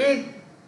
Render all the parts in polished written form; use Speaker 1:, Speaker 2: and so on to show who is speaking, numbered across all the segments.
Speaker 1: 1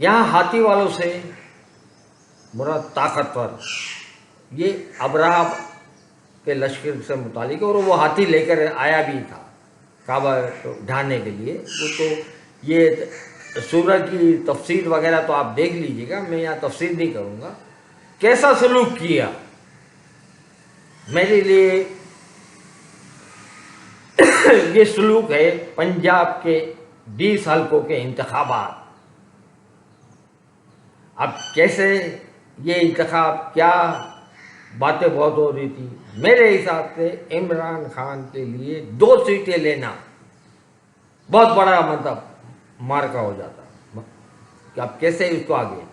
Speaker 1: یہاں ہاتھی والوں سے مراد طاقتور، یہ ابراہ کے لشکر سے متعلق، اور وہ ہاتھی لے کر آیا بھی تھا کعبہ ڈھانے کے لیے۔ وہ تو یہ سورہ کی تفسیر وغیرہ تو آپ دیکھ لیجئے گا، میں یہاں تفسیر نہیں کروں گا۔ کیسا سلوک کیا میرے لیے یہ سلوک ہے پنجاب کے 20 حلقوں کے انتخابات۔ اب کیسے یہ انتخاب، کیا باتیں بہت ہو رہی تھی، میرے حساب سے عمران خان کے لیے 2 سیٹیں لینا بہت بڑا مطلب مارکا ہو جاتا کہ اب کیسے اس کو آگے۔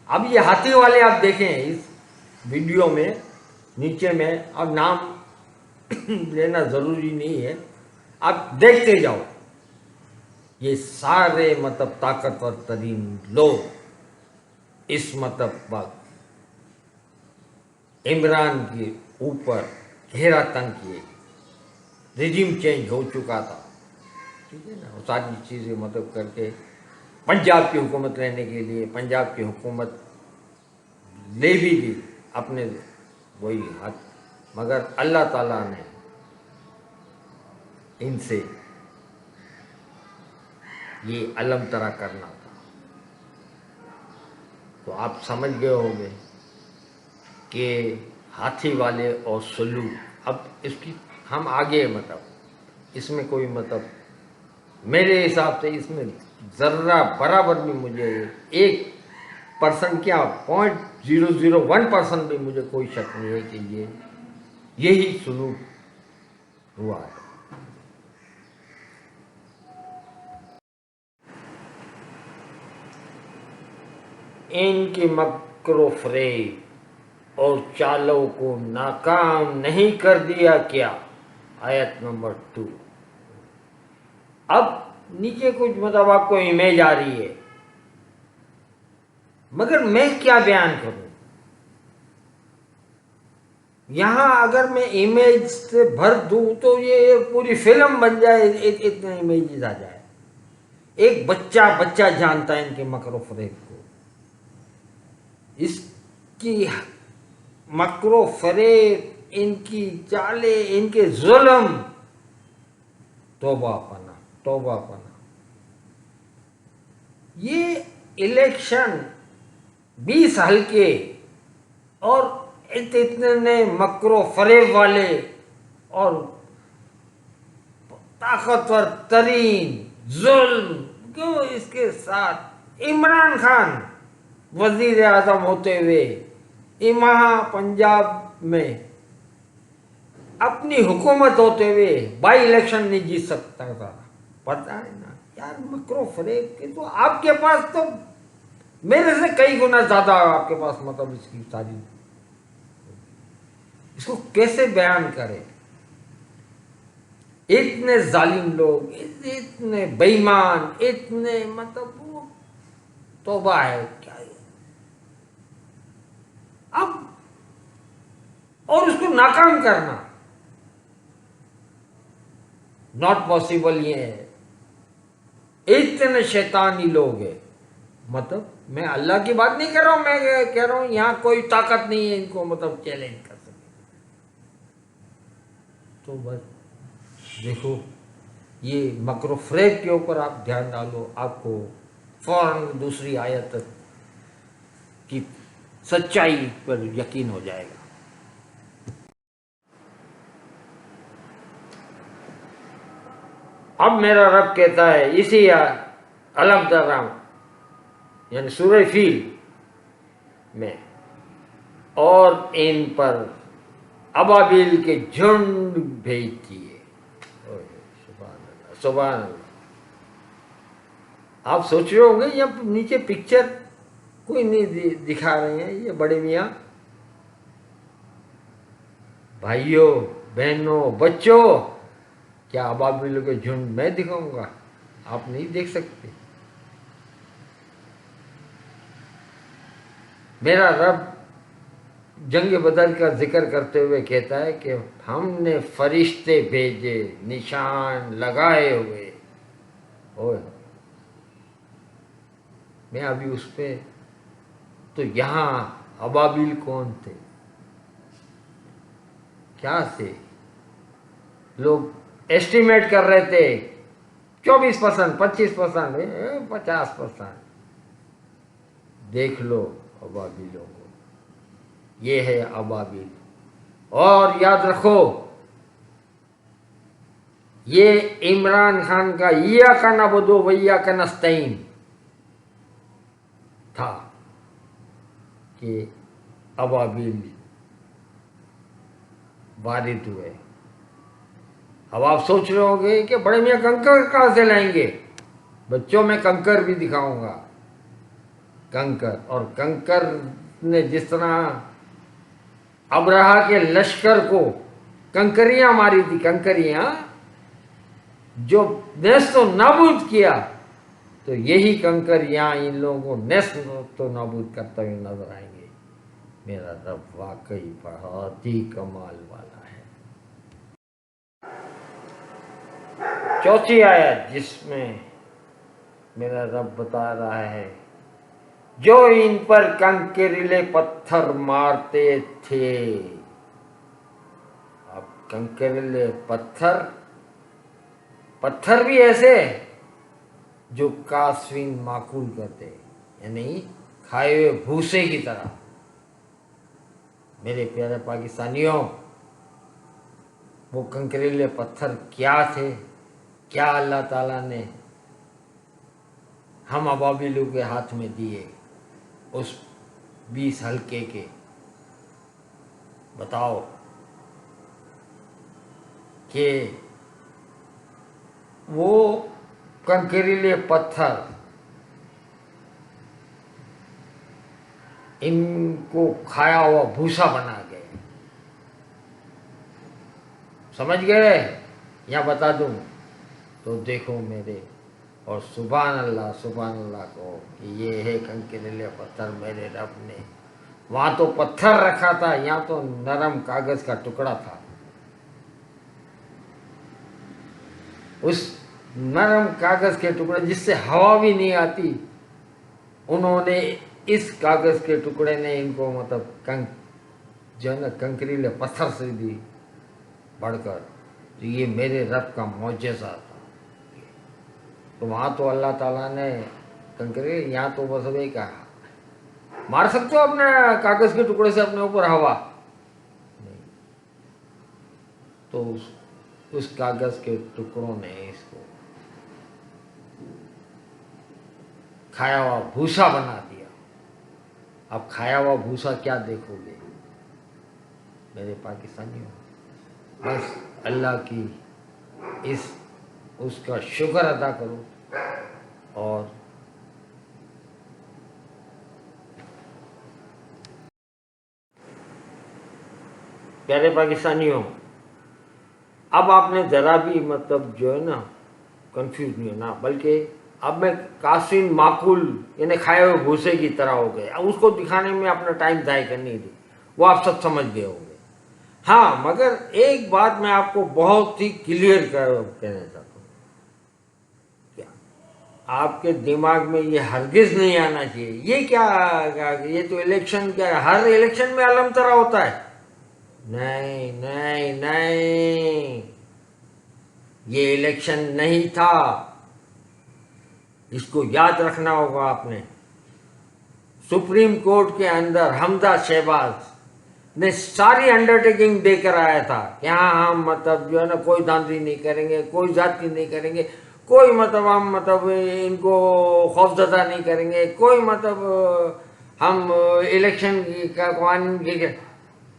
Speaker 1: اب یہ ہاتھی والے آپ دیکھیں اس ویڈیو میں نیچے میں، اب نام لینا ضروری نہیں ہے، آپ دیکھتے جاؤ، یہ سارے مطلب طاقتور ترین لوگ اس مطلب وقت عمران کے اوپر گھیرا تنگ کیے، رجیم چینج ہو چکا تھا، ٹھیک ہے نا، وہ ساری چیزیں مطلب کر کے پنجاب کی حکومت لینے کے لیے پنجاب کی حکومت لے بھی دی اپنے وہی ہاتھ، مگر اللہ تعالیٰ نے ان سے یہ علم طرح کرنا تھا۔ تو آپ سمجھ گئے ہوں گے کہ ہاتھی والے اور سلوک، اب اس کی ہم آگے مطلب اس میں کوئی مطلب میرے حساب سے اس میں ذرہ برابر بھی مجھے 1% کیا 0.001% بھی مجھے کوئی شک نہیں ہے کہ یہی سلوک ہوا ہے۔ ان کی مکر و فریب اور چالوں کو ناکام نہیں کر دیا کیا؟ آیت نمبر 2۔ اب نیچے کچھ مطلب آپ کو امیج آ رہی ہے، مگر میں کیا بیان کروں؟ یہاں اگر میں امیج سے بھر دوں تو یہ پوری فلم بن جائے، اتنے امیجز آ جائے۔ ایک بچہ جانتا ہے ان کے مکر و فریب کو، اس کی مکر و فریب، ان کی چالیں، ان کے ظلم، توبہ پناہ، توبہ پناہ۔ یہ الیکشن 20 حلقے اور اتنے مکر و فریب والے اور طاقتور ترین ظلم کیوں اس کے ساتھ عمران خان وزیر اعظم ہوتے ہوئے یہاں پنجاب میں اپنی حکومت ہوتے ہوئے بائی الیکشن نہیں جیت سکتا تھا؟ پتہ ہے نا یار، مکر و فریب کے تو آپ کے پاس تو میرے سے کئی گنا زیادہ آپ کے پاس مطلب اس کی ساری، اس کو کیسے بیان کرے؟ اتنے ظالم لوگ، اتنے بے ایمان، اتنے مطلب وہ توبہ ہے کیا ہے اب، اور اس کو ناکام کرنا ناٹ پاسبل۔ یہ ہے اتنے شیطانی لوگ ہیں، مطلب میں اللہ کی بات نہیں کر رہا ہوں، میں کہہ رہا ہوں یہاں کوئی طاقت نہیں ہے ان کو مطلب چیلنج کر سکے۔ تو بس دیکھو یہ مکر و فریب کے اوپر آپ دھیان ڈالو، آپ کو فوراً دوسری آیت کی سچائی پر یقین ہو جائے گا۔ اب میرا رب کہتا ہے اسی علم درام یعنی سورہ فیل میں، اور ان پر ابابیل کے جھنڈ بھیج دیے۔ سبحان اللہ، سبحان اللہ۔ آپ سوچ رہے ہوں گے یہ نیچے پکچر کوئی نہیں دکھا رہے ہیں یہ بڑے میاں، بھائیوں بہنوں بچوں، کیا ابابیل کے جھنڈ میں دکھاؤں گا؟ آپ نہیں دیکھ سکتے۔ میرا رب جنگ بدر کا ذکر کرتے ہوئے کہتا ہے کہ ہم نے فرشتے بھیجے نشان لگائے ہوئے، میں ابھی اس پہ، تو یہاں ابابیل کون تھے، کیا تھے؟ لوگ ایسٹیمیٹ کر رہے تھے 24%، 25%، 50%۔ دیکھ لو ابابیلوں کو، یہ ہے ابابیل۔ اور یاد رکھو یہ عمران خان کا ایاک نعبد و ایاک نستعین تھا کہ ابابیل وارد ہوئے۔ اب آپ سوچ رہے ہوں گے کہ بڑے میاں کنکر کہاں سے لائیں گے؟ بچوں میں کنکر بھی دکھاؤں گا، کنکر۔ اور کنکر نے جس طرح ابرہا کے لشکر کو کنکریاں ماری تھی، کنکریاں جو نیست و نابود کیا، تو یہی کنکر یہاں ان لوگوں کو نیست و نابود کرتا ہوئے نظر آئیں گے۔ میرا رب واقعی بہت ہی کمال والا ہے۔ چوتھی آیت جس میں میرا رب بتا رہا ہے جو ان پر کنکریلے پتھر مارتے تھے۔ اب کنکریلے پتھر بھی ایسے جو کاسوین معقول کرتے، یعنی کھائے ہوئے بھوسے کی طرح۔ میرے پیارے پاکستانیوں، وہ کنکریلے پتھر کیا تھے؟ کیا اللہ تعالیٰ نے ہم ابابیلوں کے ہاتھ میں دیے اس 20 حلقے کے؟ بتاؤ کہ وہ کنکریلے پتھر ان کو کھایا ہوا بھوسا بنا گئے۔ سمجھ گئے یا بتا دوں؟ تو دیکھو میرے، اور سبحان اللہ کو کہ یہ ہے کنکریلے پتھر میرے رب نے۔ وہاں تو پتھر رکھا تھا، یہاں تو نرم کاغذ کا ٹکڑا تھا۔ اس نرم کاغذ کے ٹکڑے جس سے ہوا بھی نہیں آتی، انہوں نے اس کاغذ کے ٹکڑے نے ان کو مطلب جو ہے نا کنکریلے پتھر سے بھی بڑھ کر، تو یہ میرے رب کا معجزہ تھا۔ تو وہاں تو اللہ تعالیٰ نے کنکریل، یہاں تو بس وہی کہا مار سکتے ہو اپنے کاغذ کے ٹکڑے سے اپنے اوپر ہوا نہیں، تو اس کاغذ کے ٹکڑوں نے اس کو کھایا ہوا بھوسا بنا دیا۔ اب کھایا ہوا بھوسا کیا دیکھو گے میرے پاکستانیوں؟ بس اللہ کی اس کا شکر ادا کرو، اور پیارے پاکستانیوں، اب آپ نے ذرا بھی مطلب جو ہے نا کنفیوز نہیں ہونا، بلکہ اب میں کاسین معقول یعنی کھائے ہوئے بھوسے کی طرح ہو گئے۔ اب اس کو دکھانے میں اپنا ٹائم ضائع کرنے دی، وہ آپ سب سمجھ گئے ہوں گے۔ ہاں، مگر ایک بات میں آپ کو بہت ہی کلیئر کہنا چاہتا ہوں، کیا آپ کے دماغ میں یہ ہرگز نہیں آنا چاہیے یہ کیا یہ تو الیکشن، کیا ہر الیکشن میں علم طرح ہوتا ہے؟ نہیں نہیں نہیں، یہ الیکشن نہیں تھا، اس کو یاد رکھنا ہوگا آپ نے۔ سپریم کورٹ کے اندر حمزہ شہباز نے ساری انڈرٹیکنگ دے کر آیا تھا کہ ہاں ہم مطلب جو ہے نا کوئی دھاندلی نہیں کریں گے، کوئی زیادتی نہیں کریں گے، کوئی مطلب ہم مطلب ان کو خوفزدہ نہیں کریں گے، کوئی مطلب ہم الیکشن کا قوانین کی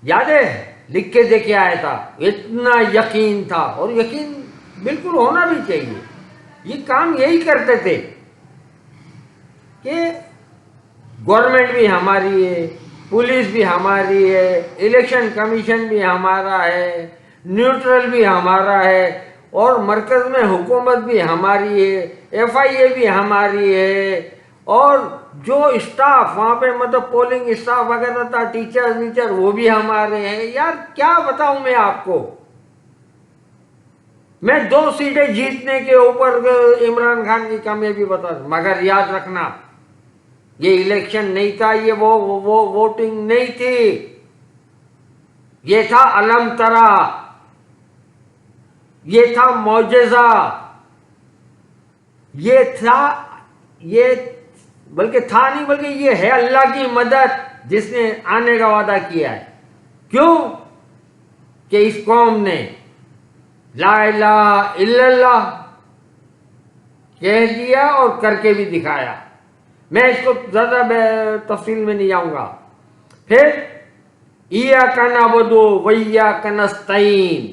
Speaker 1: یاد ہے لکھ کے دے کے آیا تھا۔ اتنا یقین تھا، اور یقین بالکل ہونا بھی چاہیے۔ یہ کام یہی کرتے تھے کہ گورنمنٹ بھی ہماری ہے، پولیس بھی ہماری ہے، الیکشن کمیشن بھی ہمارا ہے، نیوٹرل بھی ہمارا ہے، اور مرکز میں حکومت بھی ہماری ہے، ایف آئی اے بھی ہماری ہے، اور جو اسٹاف وہاں پہ مطلب پولنگ اسٹاف وغیرہ تھا، ٹیچر وہ بھی ہمارے ہیں۔ یار کیا بتاؤں میں آپ کو، میں 2 سیٹیں جیتنے کے اوپر عمران خان کی کامیابی بتا دوں، مگر یاد رکھنا یہ الیکشن نہیں تھا، یہ وہ ووٹنگ نہیں تھی، یہ تھا علم ترا، یہ تھا معجزہ، یہ تھا، یہ بلکہ تھا نہیں بلکہ یہ ہے اللہ کی مدد جس نے آنے کا وعدہ کیا ہے۔ کیوں کہ اس قوم نے لا الہ الا اللہ کہہ دیا اور کر کے بھی دکھایا۔ میں اس کو زیادہ تفصیل میں نہیں جاؤں گا۔ پھر ایاک نعبد و ایاک نستعین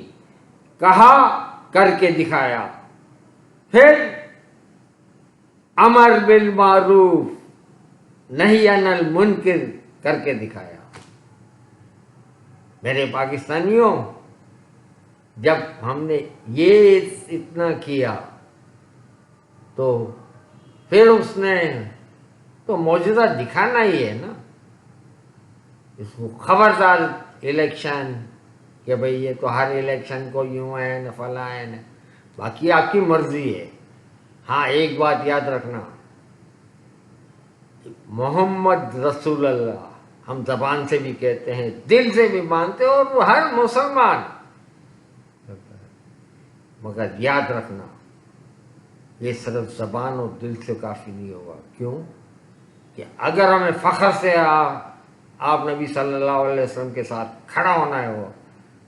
Speaker 1: کہا، کر کے دکھایا۔ پھر امر بالمعروف نہی عن المنکر کر کے دکھایا۔ میرے پاکستانیوں، جب ہم نے یہ اتنا کیا تو پھر اس نے تو معجزہ دکھانا ہی ہے نا۔ اس کو خبردار الیکشن کہ بھئی یہ تو ہر الیکشن کو یوں ہے نہ فلاں ہے نہ، باقی آپ کی مرضی ہے۔ ہاں ایک بات یاد رکھنا، محمد رسول اللہ ہم زبان سے بھی کہتے ہیں، دل سے بھی مانتے ہیں، اور وہ ہر مسلمان، مگر یاد رکھنا یہ صرف زبان اور دل سے کافی نہیں ہوگا۔ کیوں کہ اگر ہمیں فخر سے آپ نبی صلی اللہ علیہ وسلم کے ساتھ کھڑا ہونا ہے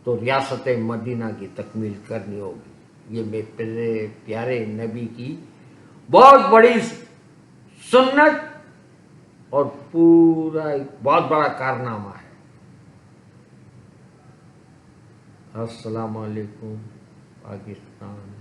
Speaker 1: تو ریاست مدینہ کی تکمیل کرنی ہوگی۔ یہ میرے پیارے نبی کی بہت بڑی سنت اور پورا بہت بڑا کارنامہ ہے۔ السلام علیکم پاکستان۔